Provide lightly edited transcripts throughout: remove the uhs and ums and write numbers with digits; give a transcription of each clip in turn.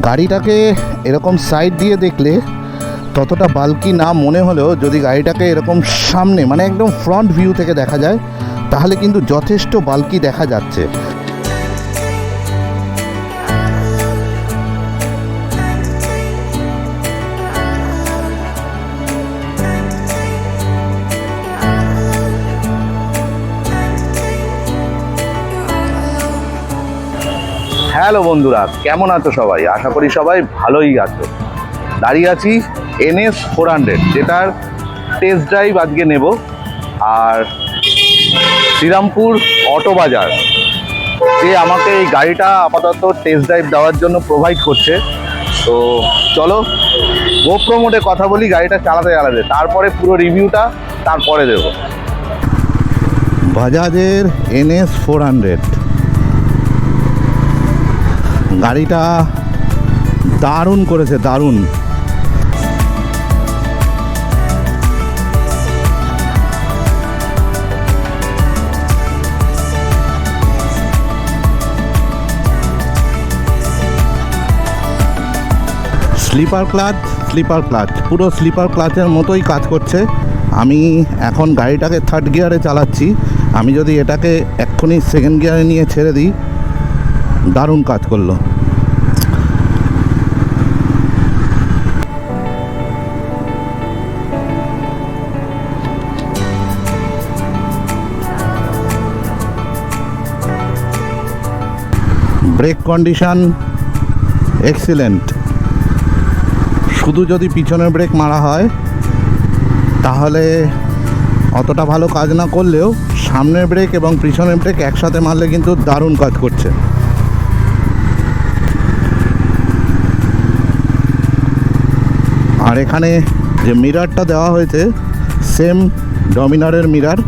গাড়িটাকে এরকম সাইড দিয়ে দেখলে ততটা বাল্কি না মনে হলেও যদি গাড়িটাকে এরকম সামনে মানে একদম ফ্রন্ট ভিউ থেকে দেখা যায় তাহলে কিন্তু যথেষ্ট বাল্কি দেখা যাচ্ছে। হ্যালো বন্ধুরা, কেমন আছো সবাই? আশা করি সবাই ভালোই আছো। দাঁড়িয়ে আছি NS 400, যেটার টেস্ট ড্রাইভ আজকে নেব। আর শ্রীরামপুর অটো বাজার যে আমাকে এই গাড়িটা আপাতত টেস্ট ড্রাইভ দেওয়ার জন্য প্রোভাইড করছে। তো চলো গোপ্রো মোডে কথা বলি গাড়িটা চালাতে চালাতে, তারপরে পুরো রিভিউটা তারপরে দেব। বাজাজের NS 400 গাড়িটা দারুণ করেছে, দারুণ। স্লিপার ক্লাচ পুরো স্লিপার ক্লাচের মতোই কাজ করছে। আমি এখন গাড়িটাকে থার্ড গিয়ারে চালাচ্ছি। আমি যদি এটাকে এক্ষুনি সেকেন্ড গিয়ারে নিয়ে ছেড়ে দিই, দারুণ কাজ করলো। Brake condition excellent. শুধু যদি পিছনের ব্রেক মারা হয় তাহলে অতটা ভালো কাজ না করলেও সামনের ব্রেক এবং পিছনের ব্রেক একসাথে মারলে কিন্তু দারুণ কাজ করছে। আর এখানে যে মিরারটা দেওয়া হয়েছে সেম ডমিনারের মিরার।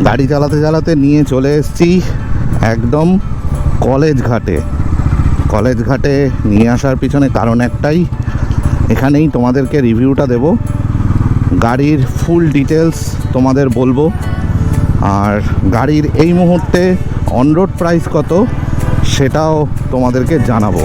গাড়ি চালাতে চালাতে নিয়ে চলে এসেছি একদম কলেজ ঘাটে নিয়ে আসার পিছনে কারণ একটাই, এখানেই তোমাদেরকে রিভিউটা দেব, গাড়ির ফুল ডিটেলস তোমাদের বলবো। আর গাড়ির এই মুহূর্তে অন রোড প্রাইস কত সেটাও তোমাদেরকে জানাবো।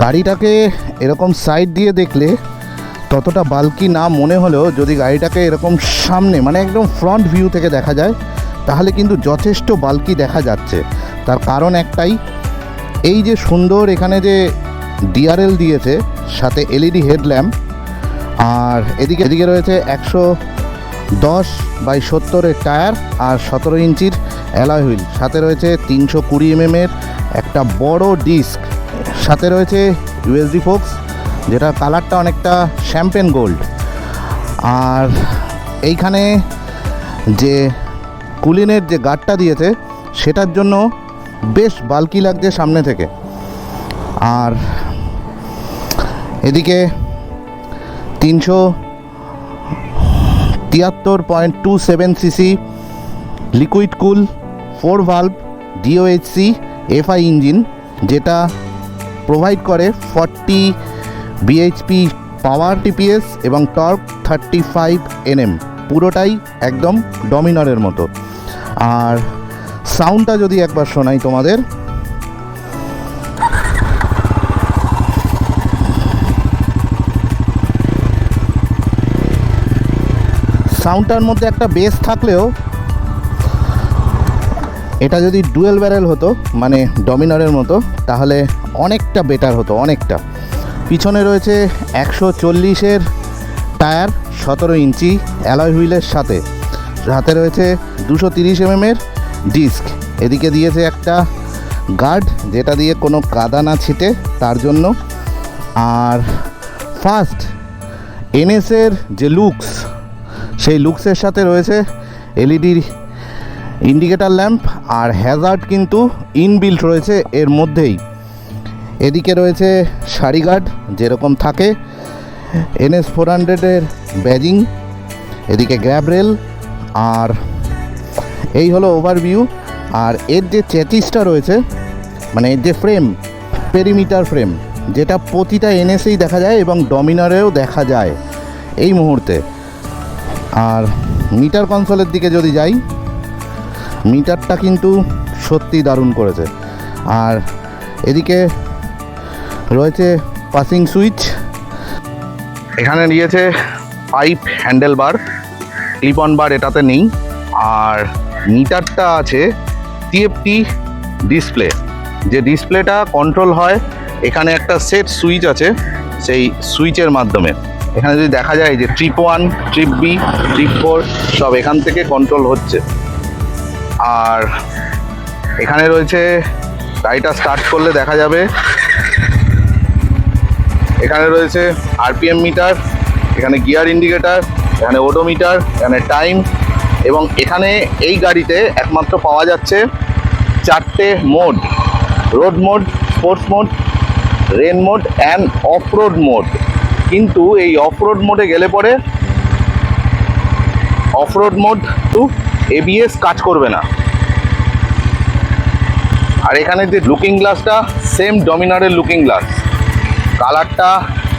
গাড়িটাকে এরকম সাইড দিয়ে দেখলে ততটা বাল্কি না মনে হলেও যদি গাড়িটাকে এরকম সামনে মানে একদম ফ্রন্ট ভিউ থেকে দেখা যায় তাহলে কিন্তু যথেষ্ট বাল্কি দেখা যাচ্ছে। তার কারণ একটাই, এই যে সুন্দর এখানে যে DRL দিয়েছে, সাথে LED হেডল্যাম্প, আর এদিকে রয়েছে 110/70 টায়ার আর 17 ইঞ্চির অ্যালয় হুইল, সাথে রয়েছে 320 mm একটা বড় ডিস্ক, সাথে রয়েছে USD ফোক্স যেটা কালারটা অনেকটা শ্যাম্পেন গোল্ড। আর এইখানে যে কুলিনের যে গার্ডটা দিয়েছে সেটার জন্য বেশ বাল্কি লাগছে সামনে থেকে। আর এদিকে 373.27 cc লিকুইড কুল 4 ভালভ DOHC FI ইঞ্জিন, যেটা প্রোভাইড করে 40 bhp পাওয়ার TPS এবং টর্ক 35 Nm, পুরোটাই একদম ডমিনারের মতো। আর সাউন্ডটা যদি একবার শোনাই তোমাদের, সাউন্ডটার মধ্যে একটা বেস থাকলেও এটা যদি ডুয়েল ব্যারেল হতো মানে ডমিনারের মতো তাহলে অনেকটা বেটার হতো, অনেকটা। পিছনে রয়েছে 140-এর টায়ার 17 ইঞ্চি অ্যালয় হুইলের সাথে রয়েছে 230 mm-এর ডিস্ক। এদিকে দিয়েছে একটা গার্ড যেটা দিয়ে কোনো কাদা না ছিটে তার জন্য। আর ফার্স্ট NS-এর যে লুকস সেই লুকসের সাথে রয়েছে এলইডি ইন্ডিকেটার ল্যাম্প, আর হ্যাজার্ড কিন্তু ইনবিল্ট রয়েছে এর মধ্যেই। এদিকে রয়েছে সারি গার্ড যেরকম থাকে, NS400-এর ব্যাজিং, এদিকে গ্র্যাব রেল, আর এই হলো ওভারভিউ। আর এর যে চ্যাচিসটা রয়েছে, মানে এর যে ফ্রেম, পেরিমিটার ফ্রেম, যেটা প্রতিটা NS-এই দেখা যায় এবং ডমিনারেও দেখা যায় এই মুহূর্তে। আর মিটার কনসোলের দিকে যদি যাই, মিটারটা কিন্তু সত্যি দারুণ করেছে। আর এদিকে রয়েছে পাসিং সুইচ, এখানে নিয়েছে pipe handlebar, clip on bar এটাতে নেই। আর মিটারটা আছে TFT ডিসপ্লে, যে ডিসপ্লেটা কন্ট্রোল হয় এখানে একটা সেট সুইচ আছে, সেই সুইচের মাধ্যমে। এখানে যদি দেখা যায় যে ট্রিপ 1, ট্রিপ B, ট্রিপ 4 সব এখান থেকে কন্ট্রোল হচ্ছে। আর এখানে রয়েছে, গাড়িটা স্টার্ট করলে দেখা যাবে এখানে রয়েছে RPM মিটার, এখানে গিয়ার ইন্ডিকেটার, এখানে ওডোমিটার, এখানে টাইম, এবং এখানে এই গাড়িতে একমাত্র পাওয়া যাচ্ছে 4টে mode: road mode, sports mode, rain mode and off road mode. কিন্তু এই অফ রোড মোডে গেলে পরে off road mode two ABS কাজ করবে না। আর এখানে যে লুকিং গ্লাসটা সেম ডমিনারের লুকিং গ্লাস, কালারটা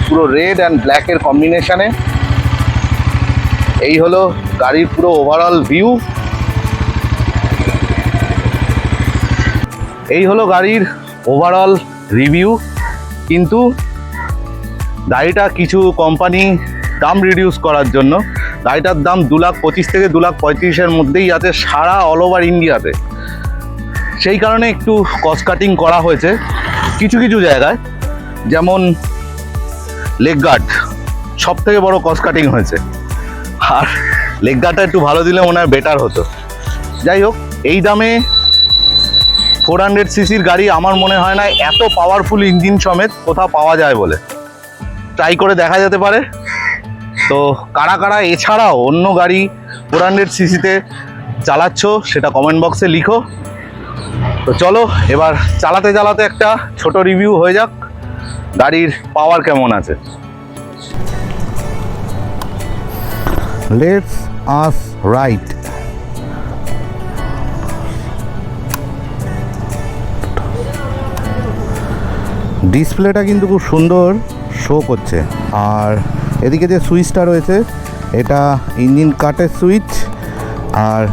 পুরো রেড অ্যান্ড ব্ল্যাকের কম্বিনেশনে। এই হলো গাড়ির পুরো ওভারঅল ভিউ। এই হলো গাড়ির ওভারঅল রিভিউ। কিন্তু গাড়িটা কিছু কোম্পানি দাম রিডিউস করার জন্য, গাড়িটার দাম 2,25,000 থেকে 2,35,000-এর মধ্যেই আছে সারা অল ওভার ইন্ডিয়াতে। সেই কারণে একটু কস্ট কাটিং করা হয়েছে কিছু কিছু জায়গায়, যেমন লেগ গার্ড সব থেকে বড় কস্ট কাটিং হয়েছে। আর লেগ গার্ডটা একটু ভালো দিলে মনে হয় বেটার হতো। যাই হোক, এই দামে 400cc-র গাড়ি আমার মনে হয় না এত পাওয়ারফুল ইঞ্জিন সমেত কোথাও পাওয়া যায় বলে। ট্রাই করে দেখা যেতে পারে। তো কারা কারা এছাড়াও অন্য গাড়ি 400cc-তে চালাচ্ছ সেটা কমেন্ট বক্সে লিখো। তো চলো এবার চালাতে চালাতে একটা ছোট রিভিউ হয়ে যাক গাড়ির পাওয়ার কেমন আছে। Let's us right. ডিসপ্লেটা কিন্তু খুব সুন্দর শো করছে। আর এদিকে যে সুইচটা রয়েছে এটা ইঞ্জিন কাটের সুইচ, আর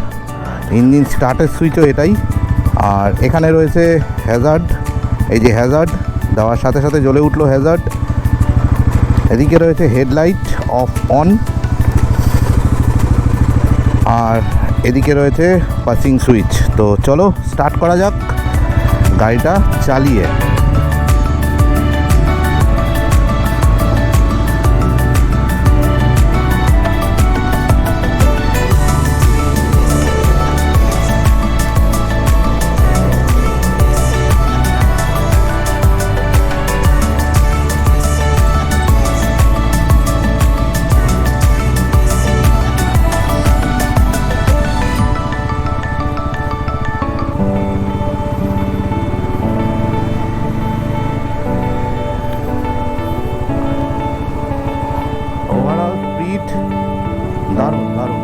ইঞ্জিন স্টার্টের সুইচও এটাই। আর এখানে রয়েছে হ্যাজার্ড, এই যে হ্যাজার্ড দেওয়ার সাথে সাথে জ্বলে উঠলো হ্যাজার্ড। এদিকে রয়েছে হেডলাইট অফ অন, আর এদিকে রয়েছে পাসিং সুইচ। তো চলো স্টার্ট করা যাক গাড়িটা চালিয়ে। দারুণ দারুণ।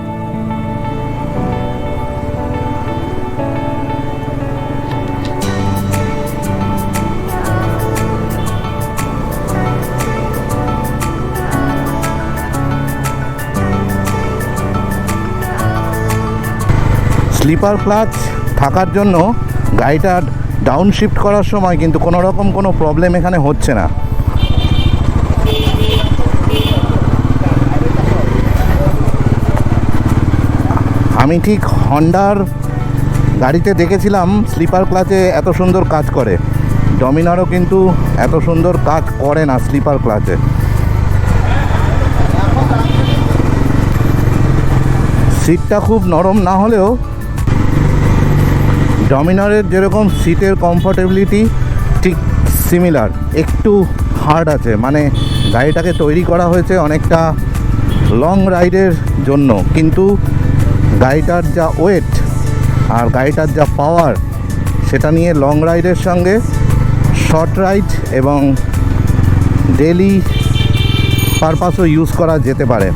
স্লিপার ক্লাচ থাকার জন্য গাড়িটা ডাউন শিফট করার সময় কিন্তু কোনো রকম কোনো প্রবলেম এখানে হচ্ছে না। আমি ঠিক হন্ডার গাড়িতে দেখেছিলাম স্লিপার ক্লাচে এত সুন্দর কাজ করে, ডমিনারও কিন্তু এত সুন্দর কাজ করে না স্লিপার ক্লাচে। সিটটা খুব নরম না হলেও ডমিনারের যেরকম সিটের কমফোর্টেবিলিটি ঠিক সিমিলার, একটু হার্ড আছে। মানে গাড়িটাকে তৈরি করা হয়েছে অনেকটা লং রাইডের জন্য, কিন্তু গাড়িটার যা ওয়েট আর গাড়িটার যা পাওয়ার সেটা নিয়ে লং রাইডের সঙ্গে শর্ট রাইড এবং ডেলি পারপাসও ইউজ করা যেতে পারে।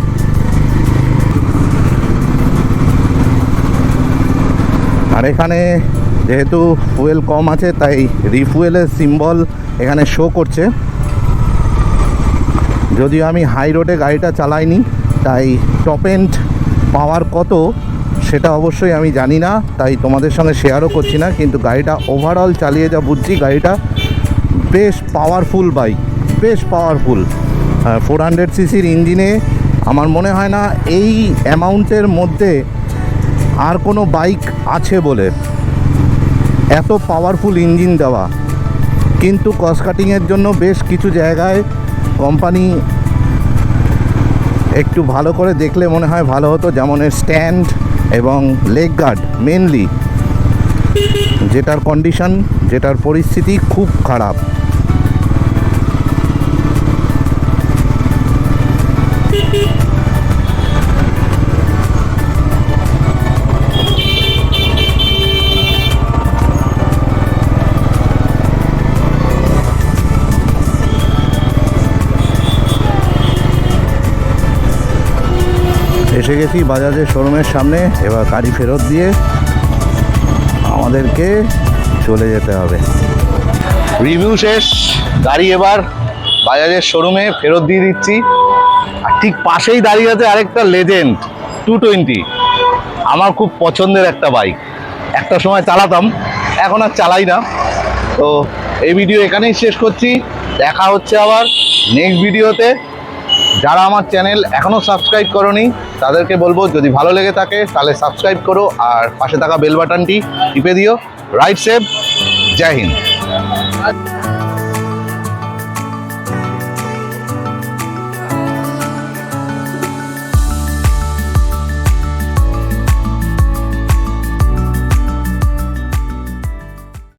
আর এখানে যেহেতু ফুয়েল কম আছে তাই রিফুয়েলের সিম্বল এখানে শো করছে। যদিও আমি হাই রোডে গাড়িটা চালাইনি, তাই টপ এন্ড পাওয়ার কত সেটা অবশ্যই আমি জানি না, তাই তোমাদের সঙ্গে শেয়ারও করছি না। কিন্তু গাড়িটা ওভারঅল চালিয়ে যা বুঝছি, গাড়িটা বেশ পাওয়ারফুল বাইক, বেশ পাওয়ারফুল। 400 সিসির ইঞ্জিনে আমার মনে হয় না এই অ্যামাউন্টের মধ্যে আর কোনো বাইক আছে বলে, এত পাওয়ারফুল ইঞ্জিন দেওয়া। কিন্তু কস্ট কাটিংয়ের জন্য বেশ কিছু জায়গায় কোম্পানি একটু ভালো করে দেখলে মনে হয় ভালো হতো, যেমন এর স্ট্যান্ড এবং লেগ গার্ড মেনলি, যেটার কন্ডিশন, যেটার পরিস্থিতি খুব খারাপ। এসে গেছি বাজাজের শোরুমের সামনে। এবার গাড়ি ফেরত দিয়ে আমাদেরকে চলে যেতে হবে। রিভিউ শেষ, গাড়ি এবার বাজাজের শোরুমে ফেরত দিয়ে দিচ্ছি। আর ঠিক পাশেই দাঁড়িয়ে আছে আরেকটা লেজেন্ড 220, আমার খুব পছন্দের একটা বাইক। একটা সময় চালাতাম, এখন আর চালাই না। তো এই ভিডিও এখানেই শেষ করছি, দেখা হচ্ছে আবার নেক্সট ভিডিওতে। যারা আমার চ্যানেল এখনও সাবস্ক্রাইব করোনি তাদেরকে বলবো, যদি ভালো লেগে থাকে তাহলে সাবস্ক্রাইব করো আর পাশে থাকা বেল বাটনটি টিপে দিও। রাইড সেফ, জয় হিন্দ।